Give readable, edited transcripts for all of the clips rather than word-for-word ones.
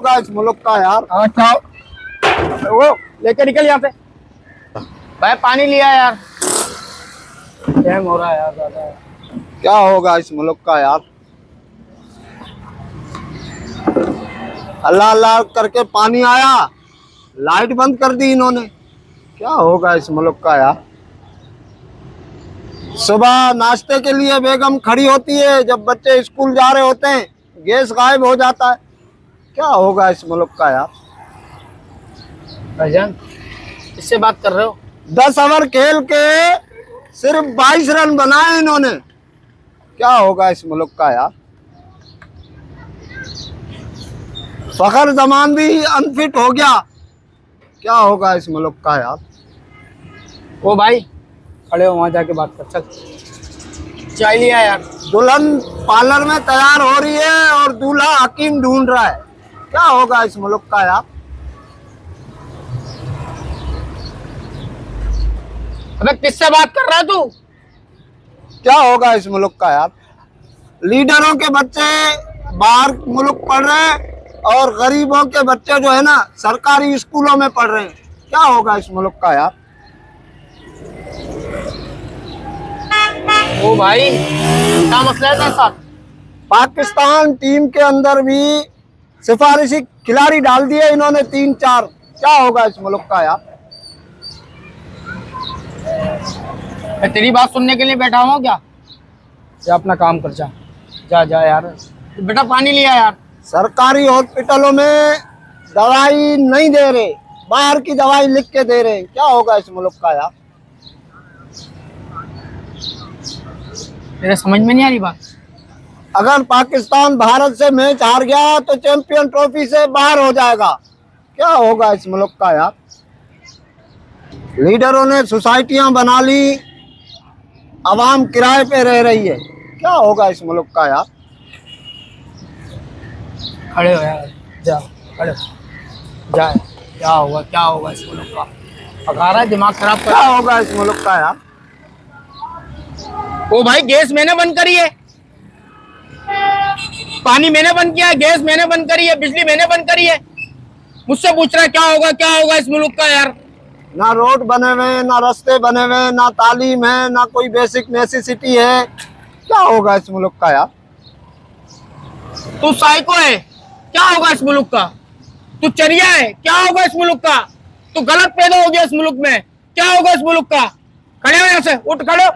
होगा इस मुल्क का यार? अच्छा वो लेके निकल यहाँ से। भाई पानी लिया यार, टाइम हो रहा है यार ज्यादा। क्या होगा इस मुल्क का यार? अल्लाह अल्लाह करके पानी आया, लाइट बंद कर दी इन्होंने। क्या होगा इस मुल्क का यार? सुबह नाश्ते के लिए बेगम खड़ी होती है, जब बच्चे स्कूल जा रहे होते हैं गैस गायब हो जाता है। क्या होगा इस मुल्क का यार? भाईजान इससे बात कर रहे हो? 10 ओवर खेल के सिर्फ 22 रन बनाए इन्होंने। क्या होगा इस मुल्क का यार? फखर जमान भी अनफिट हो गया। क्या होगा इस मुल्क का यार? वो भाई खड़े हो, वहां जाके बात कर। चल चाय लिया यार। दुल्हन पार्लर में तैयार हो रही है और दूल्हा हकीम ढूंढ रहा है। क्या होगा इस मुल्क का यार? अबे किससे बात कर रहा है तू? क्या होगा इस मुल्क का यार? लीडरों के बच्चे बाहर मुल्क पढ़ रहे हैं और गरीबों के बच्चे जो है ना सरकारी स्कूलों में पढ़ रहे हैं। क्या होगा इस मुल्क का यार? ओ भाई क्या मसला है तेरे साथ? पाकिस्तान टीम के अंदर भी सिफारिशी खिलाड़ी डाल दिए इन्होंने 3-4। क्या होगा इस मुल्क का यार? मैं तेरी बात सुनने के लिए बैठा हूँ क्या? जा अपना काम कर, जा जा जा यार। बेटा पानी लिया यार। सरकारी हॉस्पिटलों में दवाई नहीं दे रहे, बाहर की दवाई लिख के दे रहे। क्या होगा इस मुल्क का यार? मेरे समझ में नहीं आ रही बात। अगर पाकिस्तान भारत से मैच हार गया तो चैंपियन ट्रॉफी से बाहर हो जाएगा। क्या होगा इस मुल्क का यार? लीडरों ने सोसाइटियां बना ली, अवाम किराए पे रह रही है। क्या होगा इस मुल्क का यार? खड़े हो यार, जा खड़े हो। जा, क्या होगा इस मुल्क का? पका रहा है, दिमाग खराब कर क्या रहा है। होगा इस मुल्क का यार? ओ भाई गैस मैंने बंद करी है, पानी मैंने बंद किया है, गैस मैंने बंद करी है, बिजली मैंने बंद करी है। मुझसे पूछ रहा है क्या होगा इस मुल्क का यार? ना रोड बने हुए, ना रास्ते बने हुए, ना तालीम है, ना कोई बेसिक नेसेसिटी है। क्या होगा इस मुल्क का यार? तू साइको है, क्या होगा इस मुल्क का? तू चरिया है, क्या होगा इस मुल्क का? तू गलत पैदा हो गया इस मुल्क में, क्या होगा इस मुल्क का? खड़े हो यहाँ से, उठ खड़े हो।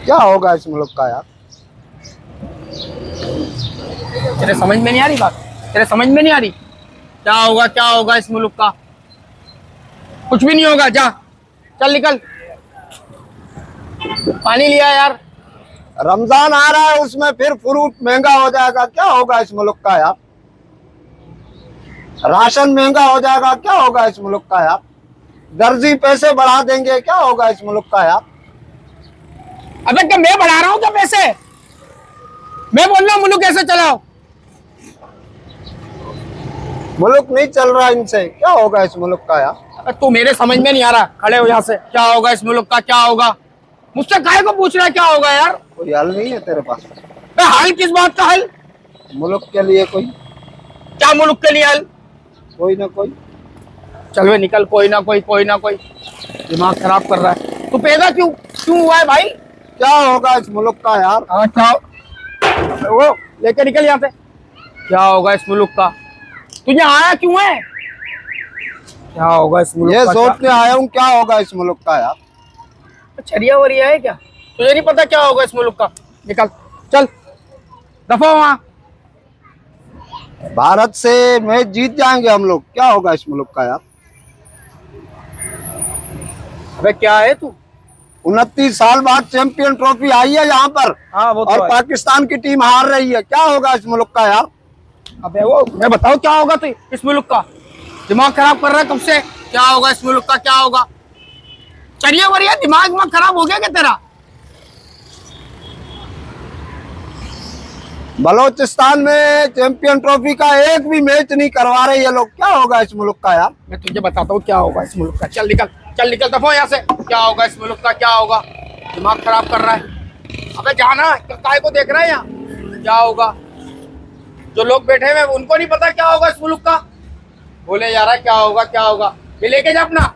क्या होगा इस मुल्क का यार? तेरे समझ में नहीं आ रही बात? तेरे समझ में नहीं आ रही? क्या होगा इस मुल्क का? कुछ भी नहीं होगा, जा चल निकल। पानी लिया यार। रमजान आ रहा है, उसमें फिर फ्रूट महंगा हो जाएगा। क्या होगा इस मुल्क का यार? राशन महंगा हो जाएगा। क्या होगा इस मुल्क का यार? दर्जी पैसे बढ़ा देंगे। क्या होगा इस मुल्क का यार? अबे क्या मैं बढ़ा रहा हूँ क्या पैसे? मैं बोल रहा हूँ मुल्क कैसे चलाओ। मुल्क नहीं चल रहा इनसे। क्या होगा इस मुल्क का यार? तू मेरे समझ में नहीं आ रहा, खड़े हो यहाँ से। क्या होगा इस मुल्क का? क्या होगा? मुझसे काहे को पूछ रहा है क्या होगा यार? कोई हल नहीं है तेरे पास? हल किस बात का हल? मुल्क के लिए कोई? क्या मुल्क के लिए हल? कोई ना कोई। चल वे निकल, कोई ना कोई। दिमाग खराब कर रहा है। तू पैदा क्यों हुआ है भाई? क्या होगा इस मुल्क का यार? अच्छा वो लेके निकल यहाँ से। क्या होगा इस मुल्क का? तू यहाँ आया क्यों है? क्या होगा इस मुल्क ये का? सोच के आया हूँ क्या होगा इस मुल्क का यार? चरिया वरिया है क्या? तुझे नहीं पता क्या होगा इस मुल्क का? निकल चल, दफा वहां। भारत से मैच जीत जाएंगे हम लोग। क्या होगा इस मुल्क का यार? अबे क्या है तू? 29 साल बाद चैंपियन ट्रॉफी आई है यहाँ पर। हाँ वो तो और है। पाकिस्तान की टीम हार रही है। क्या होगा इस मुल्क का यार? अबे वो मैं बताओ क्या होगा तू इस मुल्क का? दिमाग खराब कर रहा है कब से? क्या होगा इस मुल्क का? क्या होगा? चरिया वरिया दिमाग खराब हो गया क्या तेरा? बलोचिस्तान में चैंपियन ट्रॉफी का एक भी मैच नहीं करवा रहे ये लोग। क्या होगा इस मुल्क का यार? मैं तुझे बताता हूँ क्या होगा इस मुल्क का। चल निकल दफा यहाँ से। क्या होगा इस मुल्क का? क्या होगा? दिमाग खराब कर रहा है। अबे जाना, काहे को देख रहा है यहाँ? क्या होगा? जो लोग बैठे हुए हैं उनको नहीं पता क्या होगा इस मुल्क का। बोले जा रहा है क्या होगा क्या होगा, ये लेके जा अपना।